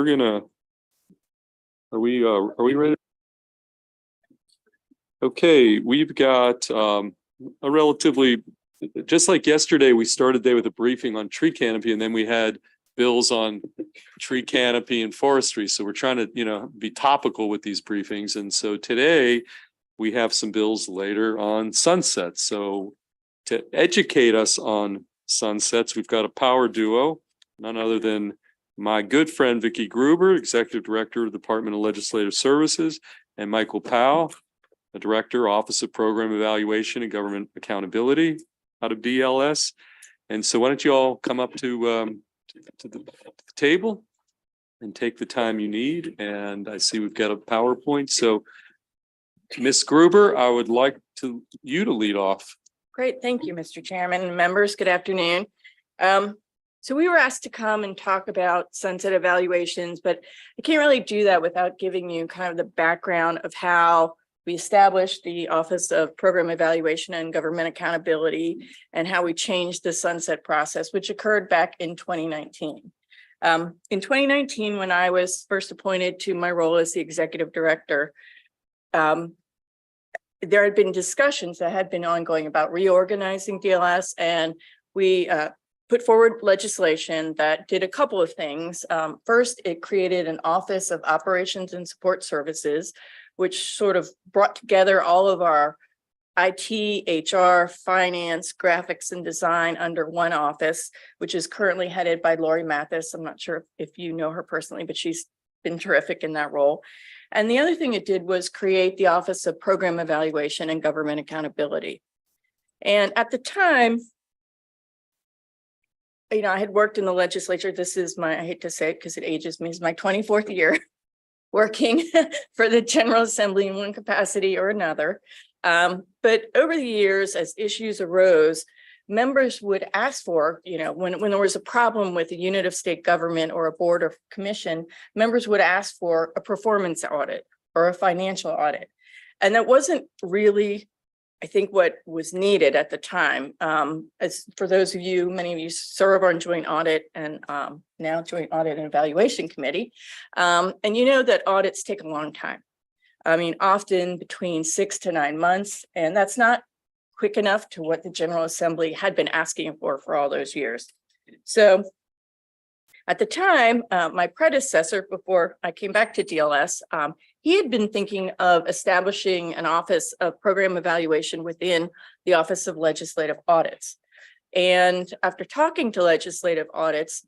Are we ready? Okay, we've got a relatively, just like yesterday, we started the day with a briefing on tree canopy, and then we had bills on tree canopy and forestry. So we're trying to, be topical with these briefings. And so today we have some bills later on sunsets. So to educate us on sunsets, we've got a power duo, none other than my good friend Vicki Gruber, Executive Director of the Department of Legislative Services, and Michael Powell, the Director, Office of Program Evaluation and Government Accountability out of DLS. And so why don't you all come up to the table and take the time you need. And I see we've got a PowerPoint. So Ms. Gruber, I would like you to lead off. Great. Thank you, Mr. Chairman and members. Good afternoon. So we were asked to come and talk about sunset evaluations, but I can't really do that without giving you kind of the background of how we established the Office of Program Evaluation and Government Accountability and how we changed the sunset process, which occurred back in 2019. In 2019, when I was first appointed to my role as the Executive Director, there had been discussions that had been ongoing about reorganizing DLS, and we put forward legislation that did a couple of things. First, it created an Office of Operations and Support Services, which sort of brought together all of our IT, HR, finance, graphics, and design under one office, which is currently headed by Lori Mathis. I'm not sure if you know her personally, but she's been terrific in that role. And the other thing it did was create the Office of Program Evaluation and Government Accountability. And at the time, I had worked in the legislature. This is I hate to say it because it ages me, it's my 24th year working for the General Assembly in one capacity or another. But over the years, as issues arose, members would ask for, when there was a problem with a unit of state government or a board or commission, members would ask for a performance audit or a financial audit. And that wasn't really, I think, what was needed at the time. As for those of you, many of you serve on joint audit and now joint audit and evaluation committee. And you know that audits take a long time. I mean, often between 6 to 9 months, and that's not quick enough to what the General Assembly had been asking for all those years. So at the time, my predecessor, before I came back to DLS, he had been thinking of establishing an Office of Program Evaluation within the Office of Legislative Audits. And after talking to legislative audits,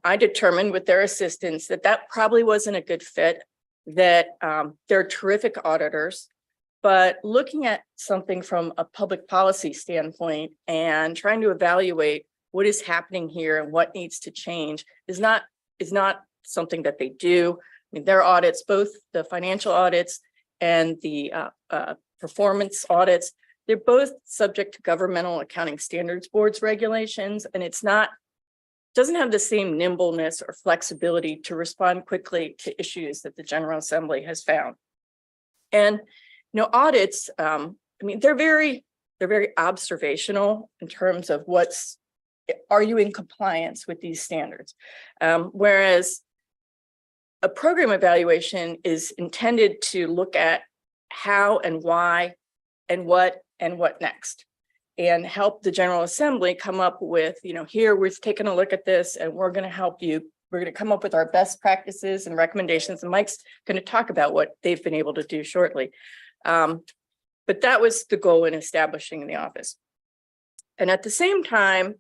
I determined with their assistance that probably wasn't a good fit, that they're terrific auditors, but looking at something from a public policy standpoint and trying to evaluate what is happening here and what needs to change is not something that they do. I mean, their audits, both the financial audits and the performance audits, they're both subject to Governmental Accounting Standards Board's regulations, and doesn't have the same nimbleness or flexibility to respond quickly to issues that the General Assembly has found. And audits, they're very observational in terms of are you in compliance with these standards? Whereas a program evaluation is intended to look at how and why and what next, and help the General Assembly come up with, here we've taken a look at this and we're going to help you. We're going to come up with our best practices and recommendations. And Mike's going to talk about what they've been able to do shortly. But that was the goal in establishing the office. And at the same time,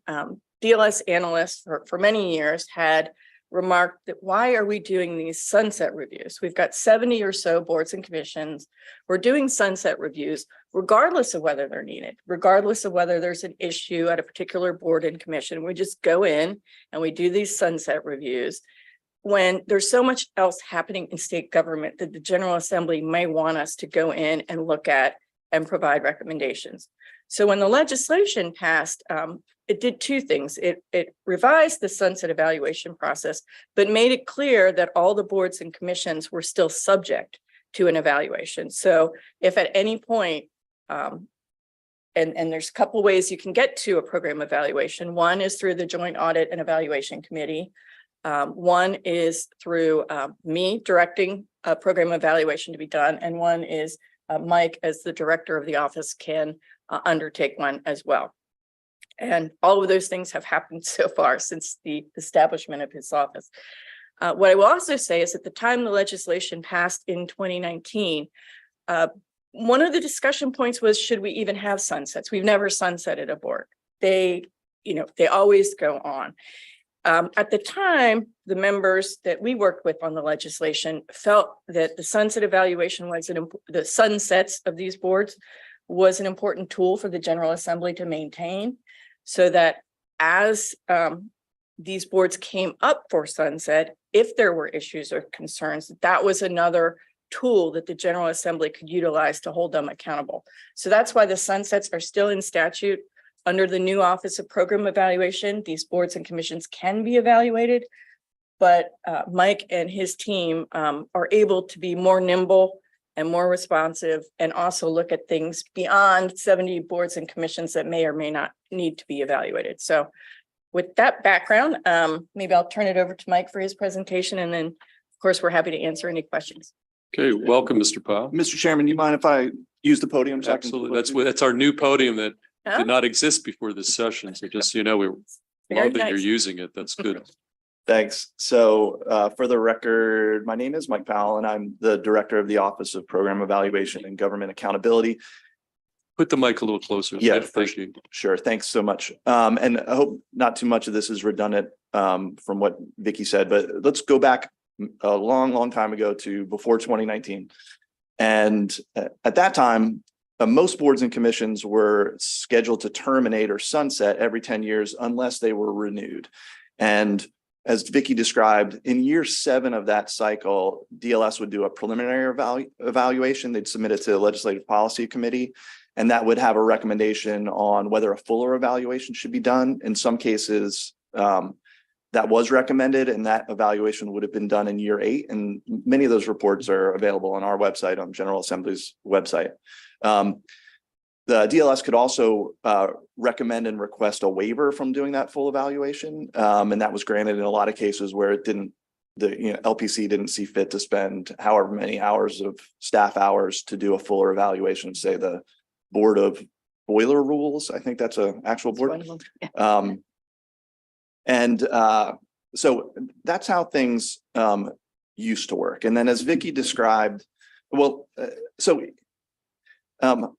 DLS analysts for many years had remarked that why are we doing these sunset reviews? We've got 70 or so boards and commissions. We're doing sunset reviews, regardless of whether they're needed, regardless of whether there's an issue at a particular board and commission. We just go in and we do these sunset reviews when there's so much else happening in state government that the General Assembly may want us to go in and look at and provide recommendations. So when the legislation passed, it did two things. It revised the sunset evaluation process, but made it clear that all the boards and commissions were still subject to an evaluation. So if at any point, and there's a couple ways you can get to a program evaluation. One is through the Joint Audit and Evaluation Committee. One is through me directing a program evaluation to be done, and one is Mike, as the director of the office, can undertake one as well. And all of those things have happened so far since the establishment of his office. What I will also say is at the time the legislation passed in 2019, one of the discussion points was, should we even have sunsets? We've never sunsetted a board. They always go on. At the time, the members that we worked with on the legislation felt that the sunset evaluation was the sunsets of these boards was an important tool for the General Assembly to maintain, so that as these boards came up for sunset, if there were issues or concerns, that was another tool that the General Assembly could utilize to hold them accountable. So that's why the sunsets are still in statute. Under the new Office of Program Evaluation, these boards and commissions can be evaluated, but Mike and his team are able to be more nimble and more responsive, and also look at things beyond 70 boards and commissions that may or may not need to be evaluated. So with that background, maybe I'll turn it over to Mike for his presentation, and then of course we're happy to answer any questions. Okay, welcome, Mr. Powell. Mr. Chairman, you mind if I use the podium? So Absolutely. That's our new podium that Huh? did not exist before this session. So just so you know, we Very love that you're nice. using it. That's good. Thanks. So for the record, my name is Mike Powell, and I'm the Director of the Office of Program Evaluation and Government Accountability. Put the mic a little closer. Yeah, Thank you. Sure. Thanks so much. And I hope not too much of this is redundant from what Vicky said, but let's go back a long time ago to before 2019. And at that time, most boards and commissions were scheduled to terminate or sunset every 10 years unless they were renewed. And as Vicky described, in year 7 of that cycle, DLS would do a preliminary evaluation. They'd submit it to the Legislative Policy Committee, and that would have a recommendation on whether a fuller evaluation should be done. In some cases, that was recommended, and that evaluation would have been done in year 8. And many of those reports are available on our website, on General Assembly's website. The DLS could also recommend and request a waiver from doing that full evaluation. And that was granted in a lot of cases where it didn't, the LPC didn't see fit to spend however many hours of staff hours to do a fuller evaluation, say the Board of Boiler Rules. I think that's an actual board. So that's how things used to work. And then as Vicky described,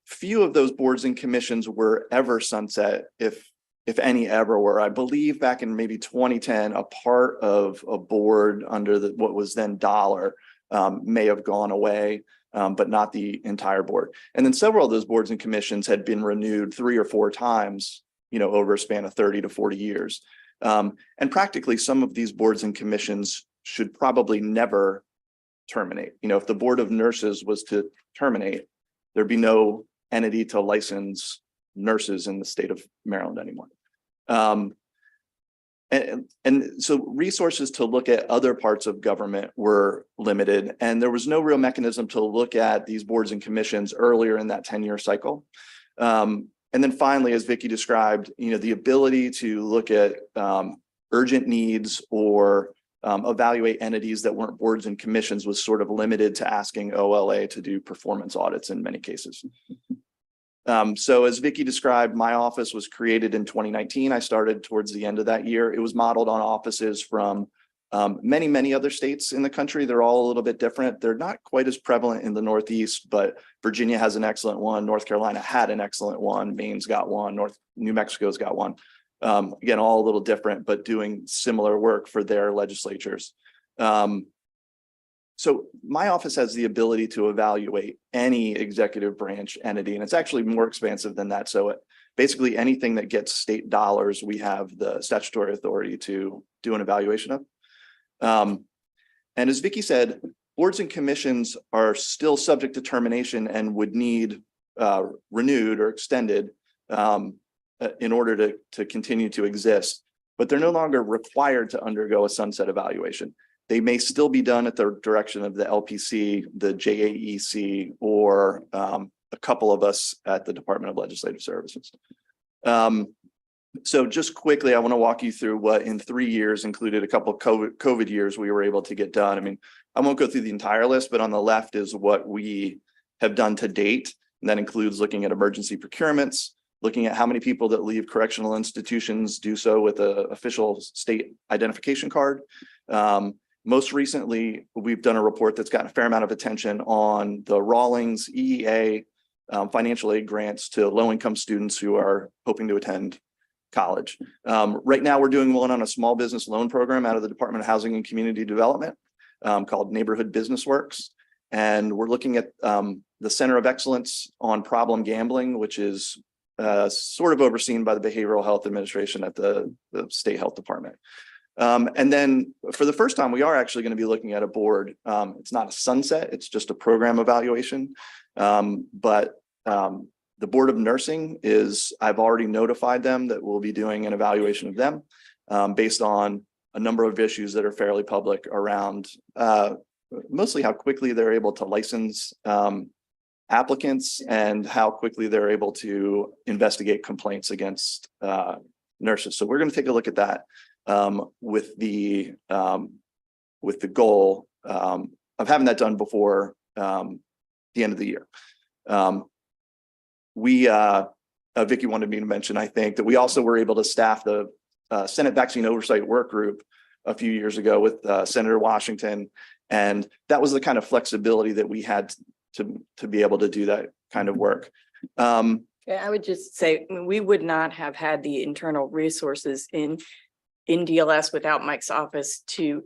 few of those boards and commissions were ever sunset, if any ever were. I believe back in maybe 2010, a part of a board under what was then Dollar may have gone away, but not the entire board. And then several of those boards and commissions had been renewed 3 or 4 times, over a span of 30 to 40 years. And practically some of these boards and commissions should probably never terminate. If the Board of Nurses was to terminate, there'd be no entity to license nurses in the state of Maryland anymore. And so resources to look at other parts of government were limited, and there was no real mechanism to look at these boards and commissions earlier in that 10-year cycle. And then finally, as Vicky described, the ability to look at urgent needs or evaluate entities that weren't boards and commissions was sort of limited to asking OLA to do performance audits in many cases. So as Vicky described, my office was created in 2019. I started towards the end of that year. It was modeled on offices from many other states in the country. They're all a little bit different. They're not quite as prevalent in the Northeast, but Virginia has an excellent one. North Carolina had an excellent one. Maine's got one. New Mexico's got one. Again, all a little different, but doing similar work for their legislatures. So my office has the ability to evaluate any executive branch entity, and it's actually more expansive than that. So basically anything that gets state dollars, we have the statutory authority to do an evaluation of. And as Vicky said, boards and commissions are still subject to termination and would need renewed or extended in order to continue to exist, but they're no longer required to undergo a sunset evaluation. They may still be done at the direction of the LPC, the JAEC, or a couple of us at the Department of Legislative Services. So just quickly, I want to walk you through what in 3 years included a couple of COVID years we were able to get done. I mean, I won't go through the entire list, but on the left is what we have done to date. And that includes looking at emergency procurements, looking at how many people that leave correctional institutions do so with an official state identification card. Most recently, we've done a report that's gotten a fair amount of attention on the Rawlings EEA financial aid grants to low-income students who are hoping to attend college. Right now, we're doing one on a small business loan program out of the Department of Housing and Community Development called Neighborhood Business Works. And we're looking at the Center of Excellence on Problem Gambling, which is sort of overseen by the Behavioral Health Administration at the State Health Department. And then for the first time, we are actually going to be looking at a board. It's not a sunset, it's just a program evaluation. But the Board of Nursing I've already notified them that we'll be doing an evaluation of them based on a number of issues that are fairly public around mostly how quickly they're able to license applicants and how quickly they're able to investigate complaints against nurses. So we're going to take a look at that with the goal of having that done before the end of the year. Vicki wanted me to mention, I think, that we also were able to staff the Senate Vaccine Oversight Work Group a few years ago with Senator Washington. And that was the kind of flexibility that we had to be able to do that kind of work. Yeah, I would just say we would not have had the internal resources in DLS without Mike's office to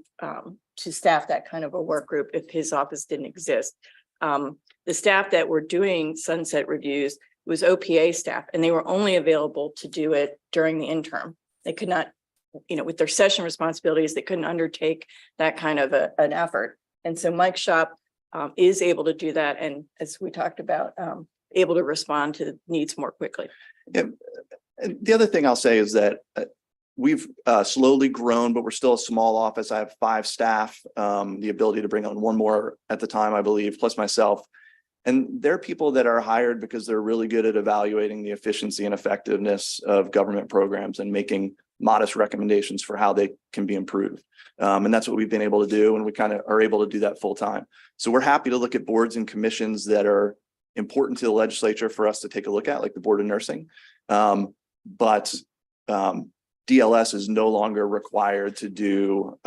staff that kind of a work group if his office didn't exist. The staff that were doing sunset reviews was OPA staff, and they were only available to do it during the interim. They could not, with their session responsibilities, they couldn't undertake that kind of an effort. And so Mike's shop is able to do that. And as we talked about, able to respond to needs more quickly. Yeah. And the other thing I'll say is that we've slowly grown, but we're still a small office. I have 5 staff, the ability to bring on 1 more at the time, I believe, plus myself. And they're people that are hired because they're really good at evaluating the efficiency and effectiveness of government programs and making modest recommendations for how they can be improved. And that's what we've been able to do. And we kind of are able to do that full time. So we're happy to look at boards and commissions that are important to the legislature for us to take a look at, like the Board of Nursing. But DLS is no longer required to do,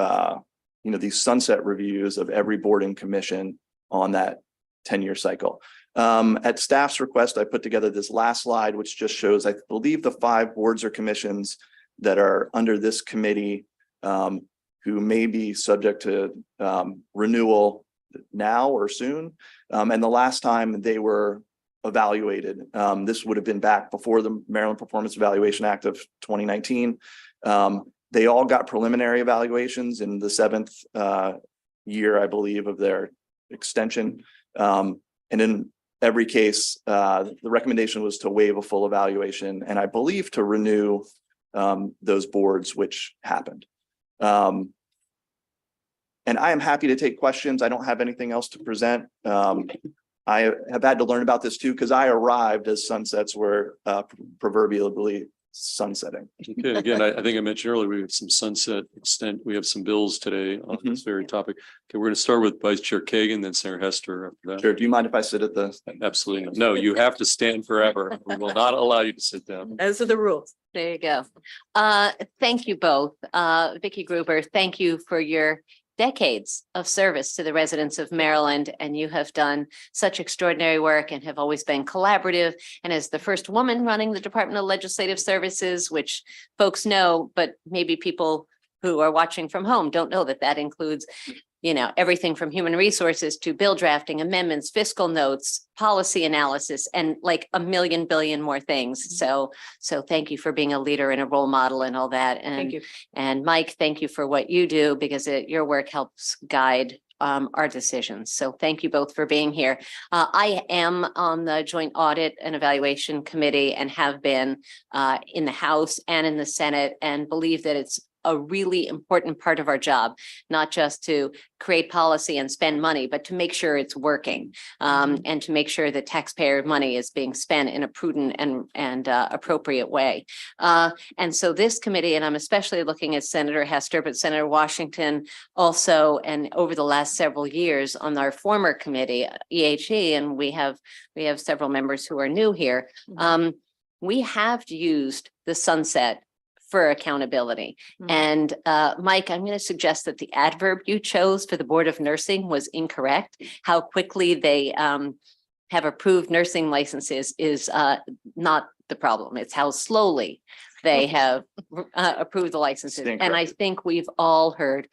these sunset reviews of every board and commission on that 10-year cycle. At staff's request, I put together this last slide, which just shows, I believe, the 5 boards or commissions that are under this committee who may be subject to renewal now or soon. And the last time they were evaluated, this would have been back before the Maryland Performance Evaluation Act of 2019. They all got preliminary evaluations in the 7th year, I believe, of their extension. And in every case, the recommendation was to waive a full evaluation and I believe to renew those boards, which happened. And I am happy to take questions. I don't have anything else to present. I have had to learn about this too, because I arrived as sunsets were proverbially sunsetting. Okay, again, I think I mentioned earlier, we have some sunset extent. We have some bills today on this very topic. Okay, we're going to start with Vice Chair Kagan, then Senator Hester after that. Sure. Do you mind if I sit at the? Absolutely. No, you have to stand forever. We will not allow you to sit down. Those are the rules. There you go. Thank you both. Vicki Gruber, thank you for your decades of service to the residents of Maryland, and you have done such extraordinary work and have always been collaborative. And as the first woman running the Department of Legislative Services, which folks know, but maybe people who are watching from home don't know that that includes, everything from human resources to bill drafting, amendments, fiscal notes, policy analysis, and like a million billion more things. So thank you for being a leader and a role model and all that. And Thank you. And Mike, thank you for what you do, because your work helps guide our decisions. So thank you both for being here. I am on the Joint Audit and Evaluation Committee and have been in the House and in the Senate, and believe that it's a really important part of our job, not just to create policy and spend money, but to make sure it's working, and to make sure that taxpayer money is being spent in a prudent and appropriate way. And so this committee, and I'm especially looking at Senator Hester, but Senator Washington also, and over the last several years on our former committee, EHE, and we have several members who are new here. We have used the sunset for accountability. And Mike, I'm going to suggest that the adverb you chose for the Board of Nursing was incorrect. How quickly they have approved nursing licenses is not the problem. It's how slowly they have approved the licenses. And I think we've all heard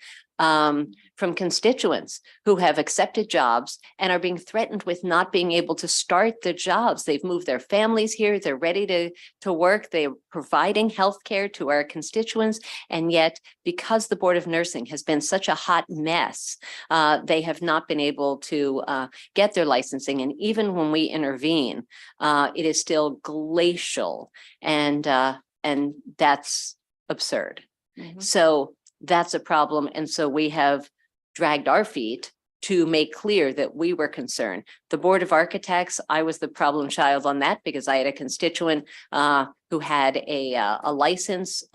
from constituents who have accepted jobs and are being threatened with not being able to start the jobs. They've moved their families here. They're ready to work. They're providing health care to our constituents. And yet, because the Board of Nursing has been such a hot mess, they have not been able to get their licensing. And even when we intervene, it is still glacial. And that's absurd. So that's a problem. And so we have dragged our feet to make clear that we were concerned. The Board of Architects, I was the problem child on that because I had a constituent who had a license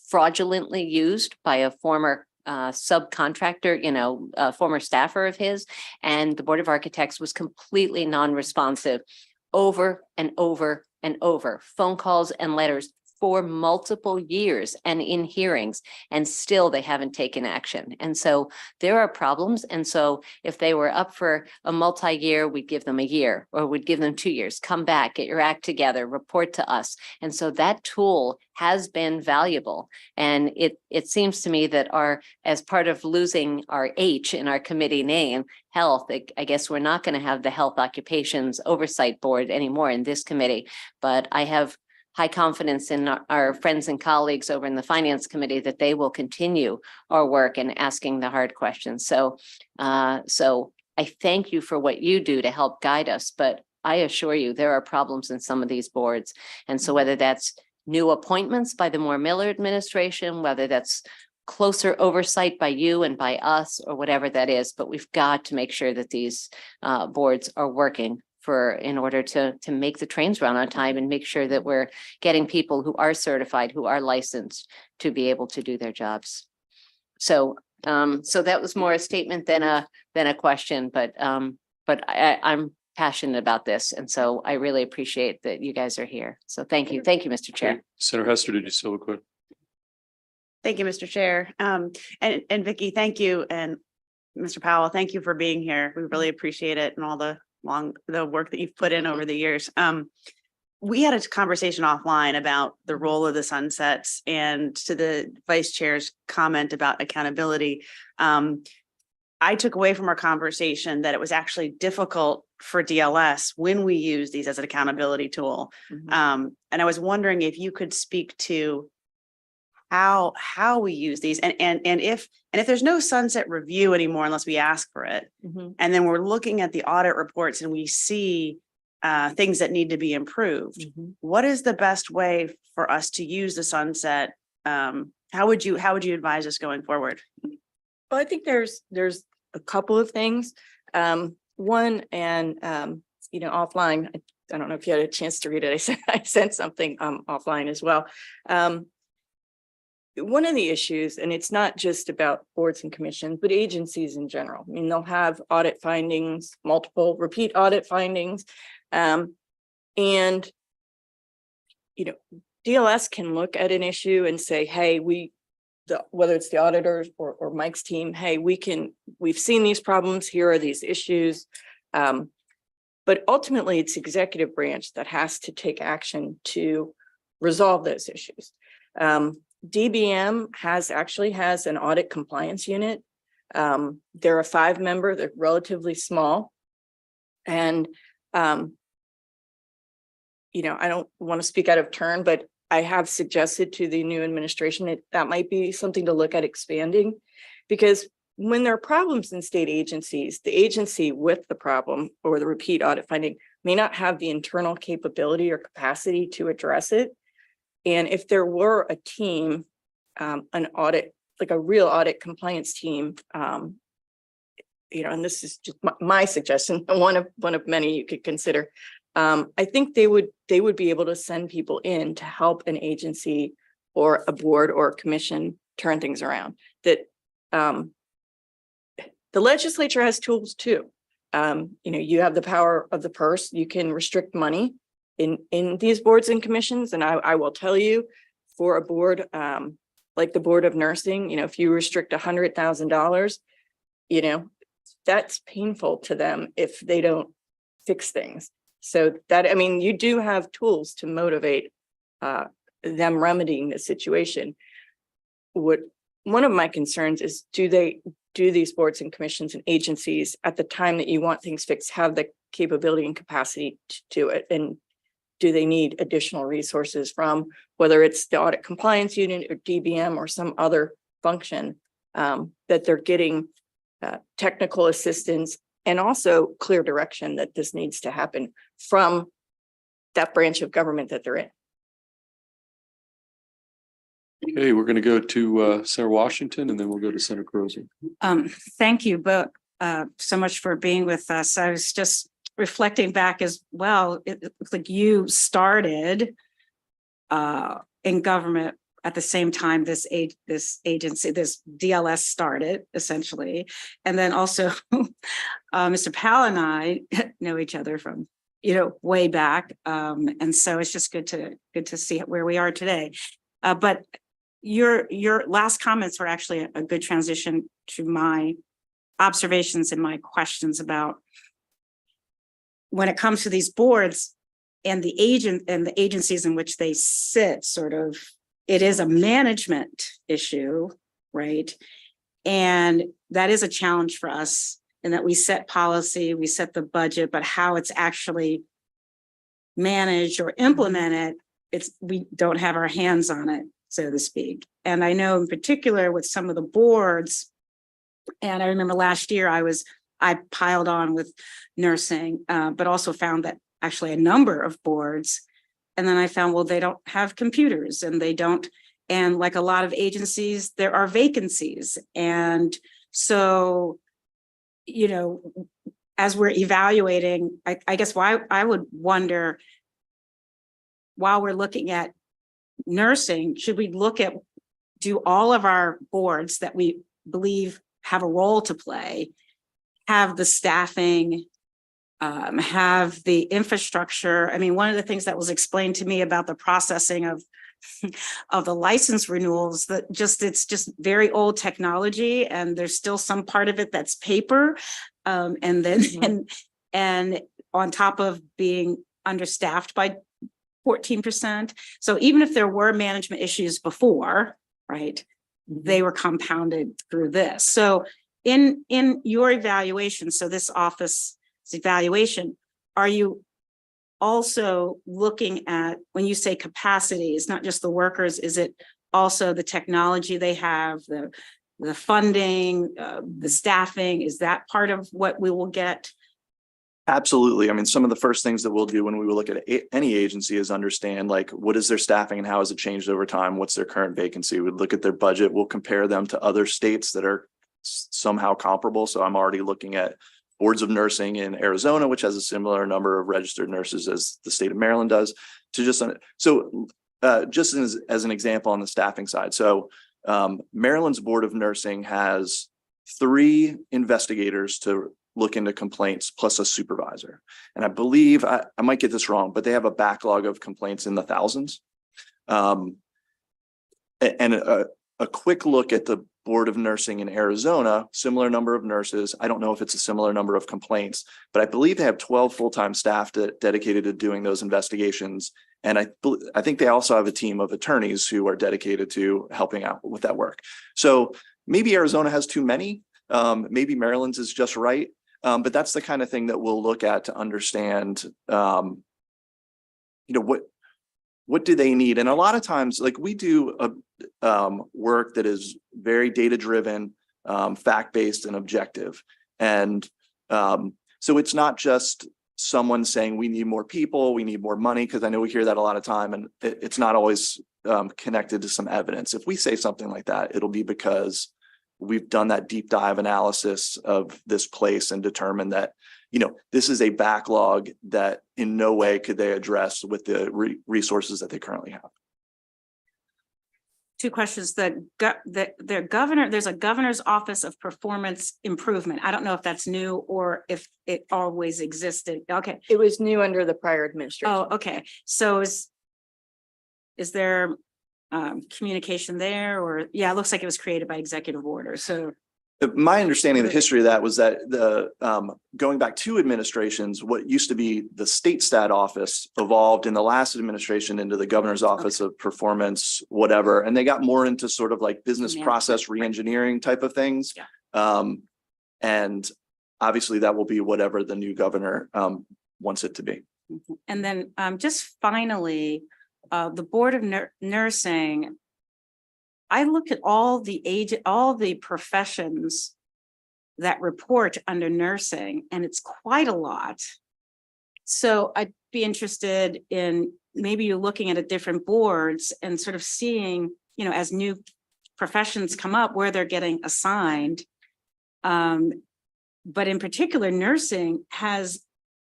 fraudulently used by a former subcontractor, a former staffer of his, and the Board of Architects was completely non-responsive over and over and over, phone calls and letters for multiple years and in hearings, and still they haven't taken action. And so there are problems. And so if they were up for a multi-year, we'd give them a year or we'd give them 2 years, come back, get your act together, report to us. And so that tool has been valuable. And it seems to me that as part of losing our H in our committee name, health, I guess we're not going to have the Health Occupations Oversight Board anymore in this committee, but I have high confidence in our friends and colleagues over in the Finance Committee that they will continue our work in asking the hard questions. So I thank you for what you do to help guide us, but I assure you there are problems in some of these boards. And so whether that's new appointments by the Moore-Miller administration, whether that's closer oversight by you and by us or whatever that is, but we've got to make sure that these boards are working in order to make the trains run on time and make sure that we're getting people who are certified, who are licensed to be able to do their jobs. So that was more a statement than a question, but I'm passionate about this. And so I really appreciate that you guys are here. So thank you. Thank you, Mr. Chair. Senator Hester, did you still have a question? Thank you, Mr. Chair. And Vicky, thank you. And Mr. Powell, thank you for being here. We really appreciate it and all the work that you've put in over the years. We had a conversation offline about the role of the sunsets, and to the vice chair's comment about accountability. I took away from our conversation that it was actually difficult for DLS when we use these as an accountability tool. And I was wondering if you could speak to how we use these and if there's no sunset review anymore unless we ask for it, and then we're looking at the audit reports and we see things that need to be improved, what is the best way for us to use the sunset? How would you advise us going forward? Well, I think there's a couple of things. One, and offline, I don't know if you had a chance to read it. I sent something offline as well. One of the issues, and it's not just about boards and commissions, but agencies in general. I mean, they'll have audit findings, multiple repeat audit findings. And, DLS can look at an issue and say, hey, whether it's the auditors or Mike's team, hey, we've seen these problems, here are these issues. But ultimately it's executive branch that has to take action to resolve those issues. DBM has an audit compliance unit. They're a 5-member, they're relatively small. And, I don't want to speak out of turn, but I have suggested to the new administration that might be something to look at expanding, because when there are problems in state agencies, the agency with the problem or the repeat audit finding may not have the internal capability or capacity to address it. And if there were a team an audit, like a real audit compliance team, and this is just my suggestion, one of many you could consider. I think they would be able to send people in to help an agency or a board or a commission turn things around. That the legislature has tools too. You have the power of the purse. You can restrict money in these boards and commissions. And I will tell you, for a board like the Board of Nursing, if you restrict $100,000, that's painful to them if they don't fix things. So that, you do have tools to motivate them remedying the situation. One of my concerns is, do these boards and commissions and agencies at the time that you want things fixed have the capability and capacity to do it? And do they need additional resources from, whether it's the audit compliance unit or DBM or some other function, that they're getting technical assistance and also clear direction that this needs to happen from that branch of government that they're in? Okay, we're going to go to Senator Washington, and then we'll go to Senator Crozier. Thank you both so much for being with us. I was just reflecting back as well. It looks like you started in government at the same time this agency, this DLS started essentially. And then also Mr. Powell and I know each other from, way back. And so it's just good to see where we are today. But your last comments were actually a good transition to my observations and my questions about when it comes to these boards and the agencies in which they sit. Sort of, it is a management issue, right? And that is a challenge for us, in that we set policy, we set the budget, but how it's actually managed or implemented, we don't have our hands on it, so to speak. And I know in particular with some of the boards, and I remember last year I piled on with nursing, but also found that actually a number of boards, and then I found, well, they don't have computers and they don't, and like a lot of agencies, there are vacancies. And so, as we're evaluating, I guess why I would wonder, while we're looking at nursing, should we look at, do all of our boards that we believe have a role to play have the staffing, have the infrastructure? One of the things that was explained to me about the processing of the license renewals, that it's just very old technology, and there's still some part of it that's paper, and then and on top of being understaffed by 14%. So even if there were management issues before, right, they were compounded through this. So in your evaluation, so this office's evaluation, are you also looking at, when you say capacity, it's not just the workers, is it also the technology they have, the funding, the staffing? Is that part of what we will get? Absolutely. Some of the first things that we'll do when we will look at any agency is understand, like, what is their staffing and how has it changed over time? What's their current vacancy? We'd look at their budget. We'll compare them to other states that are somehow comparable. So I'm already looking at boards of nursing in Arizona, which has a similar number of registered nurses as the state of Maryland does. Just as an example on the staffing side. So Maryland's Board of Nursing has 3 investigators to look into complaints plus a supervisor. And I believe, I might get this wrong, but they have a backlog of complaints in the thousands. And a quick look at the Board of Nursing in Arizona, similar number of nurses. I don't know if it's a similar number of complaints, but I believe they have 12 full-time staff dedicated to doing those investigations. And I think they also have a team of attorneys who are dedicated to helping out with that work. So maybe Arizona has too many, maybe Maryland's is just right. But that's the kind of thing that we'll look at to understand, what do they need? And a lot of times, like, we do work that is very data-driven, fact-based and objective. And so it's not just someone saying we need more people, we need more money, because I know we hear that a lot of time, and it's not always connected to some evidence. If we say something like that, it'll be because we've done that deep dive analysis of this place and determined that, you know, this is a backlog that in no way could they address with the resources that they currently have. Two questions. There's a governor's office of performance improvement. I don't know if that's new or if it always existed. Okay. It was new under the prior administration. Oh, okay. So is there communication there, or, yeah, it looks like it was created by executive order. So My understanding of the history of that was that the going back two administrations, what used to be the state stat office evolved in the last administration into the governor's office of performance, whatever. And they got more into sort of like business process reengineering type of things. Yeah. And obviously that will be whatever the new governor wants it to be. And then just finally, the Board of Nursing, I look at all the professions that report under nursing, and it's quite a lot. So I'd be interested in maybe you looking at different boards and sort of seeing, you know, as new professions come up, where they're getting assigned. But in particular, nursing has,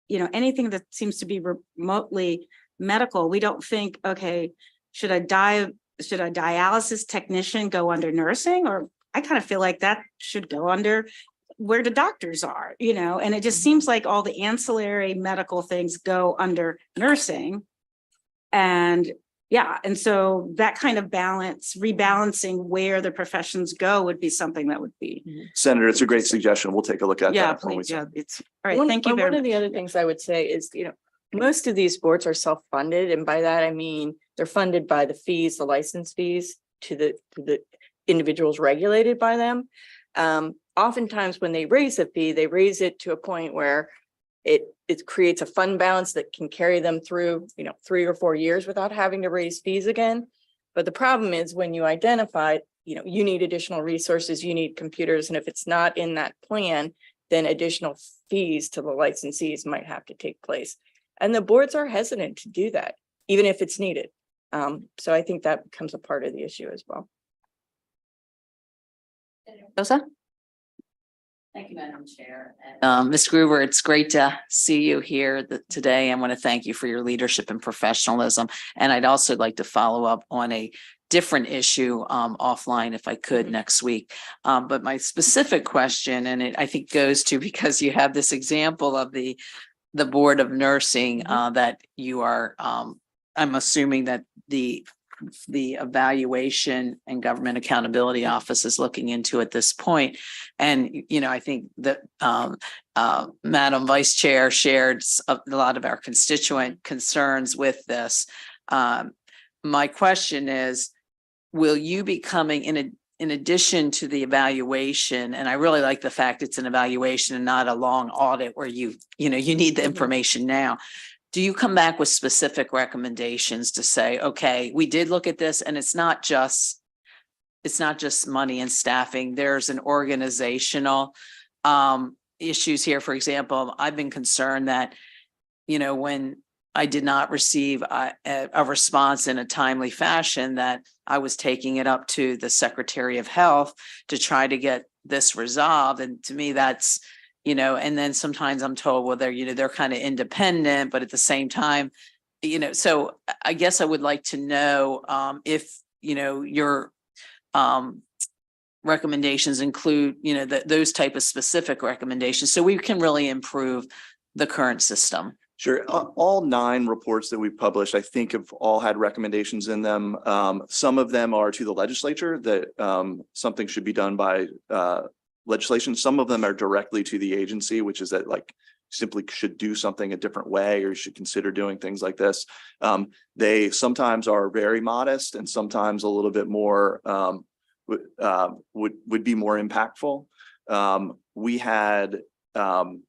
you know, anything that seems to be remotely medical. We don't think, okay, should a dialysis technician go under nursing? Or I kind of feel like that should go under where the doctors are, you know, and it just seems like all the ancillary medical things go under nursing. And yeah, and so that kind of rebalancing where the professions go would be something that would be. Senator, it's a great suggestion. We'll take a look at Yeah, that. when we please, yeah, it's, all right, thank you One very of the other things I would say is, you know, most of these boards are self-funded, and by that I mean they're funded by the fees, the license fees to the individuals regulated by them. Oftentimes when they raise a fee, they raise it to a point where it creates a fund balance that can carry them through, you know, 3 or 4 years without having to raise fees again. But the problem is when you identify, you know, you need additional resources, you need computers, and if it's not in that plan, then additional fees to the licensees might have to take place. And the boards are hesitant to do that, even if it's needed. So I think that becomes a part of the issue as well. Rosa? Thank you, Madam Chair. Ms. Gruber, it's great to see you here today. I want to thank you for your leadership and professionalism. And I'd also like to follow up on a different issue offline if I could next week. But my specific question, and it I think goes to, because you have this example of the Board of Nursing that you are, I'm assuming that the Evaluation and Government Accountability Office is looking into at this point. And, you know, I think that Madam Vice Chair shared a lot of our constituent concerns with this. My question is, will you be coming in addition to the evaluation? And I really like the fact it's an evaluation and not a long audit where you need the information now. Do you come back with specific recommendations to say, okay, we did look at this, and it's not just money and staffing. There's an organizational issues here. For example, I've been concerned that, you know, when I did not receive a response in a timely fashion, that I was taking it up to the Secretary of Health to try to get this resolved. And to me, that's, you know, and then sometimes I'm told, well, they're kind of independent, but at the same time, you know, so I guess I would like to know if, you know, your recommendations include, you know, those type of specific recommendations, so we can really improve the current system. Sure. All 9 reports that we've published, I think, have all had recommendations in them. Some of them are to the legislature that something should be done by legislation. Some of them are directly to the agency, which is that like simply should do something a different way, or should consider doing things like this. They sometimes are very modest, and sometimes a little bit more would be more impactful. We had on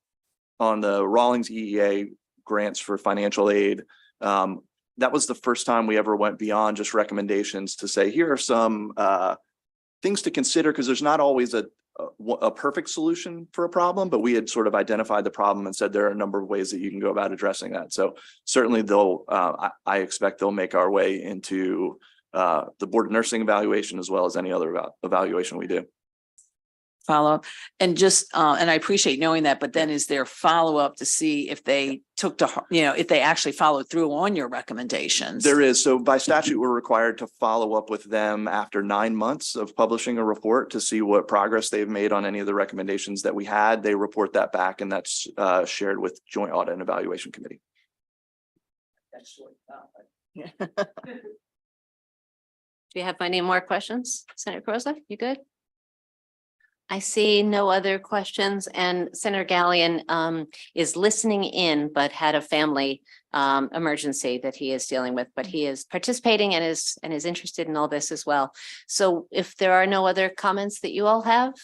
the Rawlings EEA grants for financial aid, that was the first time we ever went beyond just recommendations to say, here are some things to consider, because there's not always a perfect solution for a problem, but we had sort of identified the problem and said there are a number of ways that you can go about addressing that. So certainly I expect they'll make our way into the board of nursing evaluation as well as any other evaluation we do. Follow up and just, and I appreciate knowing that, but then is there follow-up to see if they took to, if they actually followed through on your recommendations? There is. So by statute, we're required to follow up with them after 9 months of publishing a report to see what progress they've made on any of the recommendations that we had. They report that back, and that's shared with Joint Audit and Evaluation Committee. Do you have any more questions? Senator Carosa, you good? I see no other questions, and Senator Gallion is listening in, but had a family emergency that he is dealing with, but he is participating and is interested in all this as well. So if there are no other comments that you all have,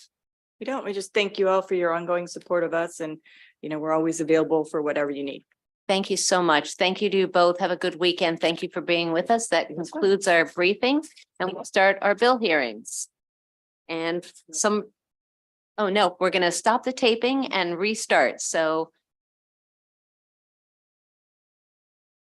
We don't, we just thank you all for your ongoing support of us, and, we're always available for whatever you need. thank you so much. Thank you to you both. Have a good weekend. Thank you for being with us. That concludes our briefing, and we'll start our bill hearings. And oh no, we're going to stop the taping and restart. So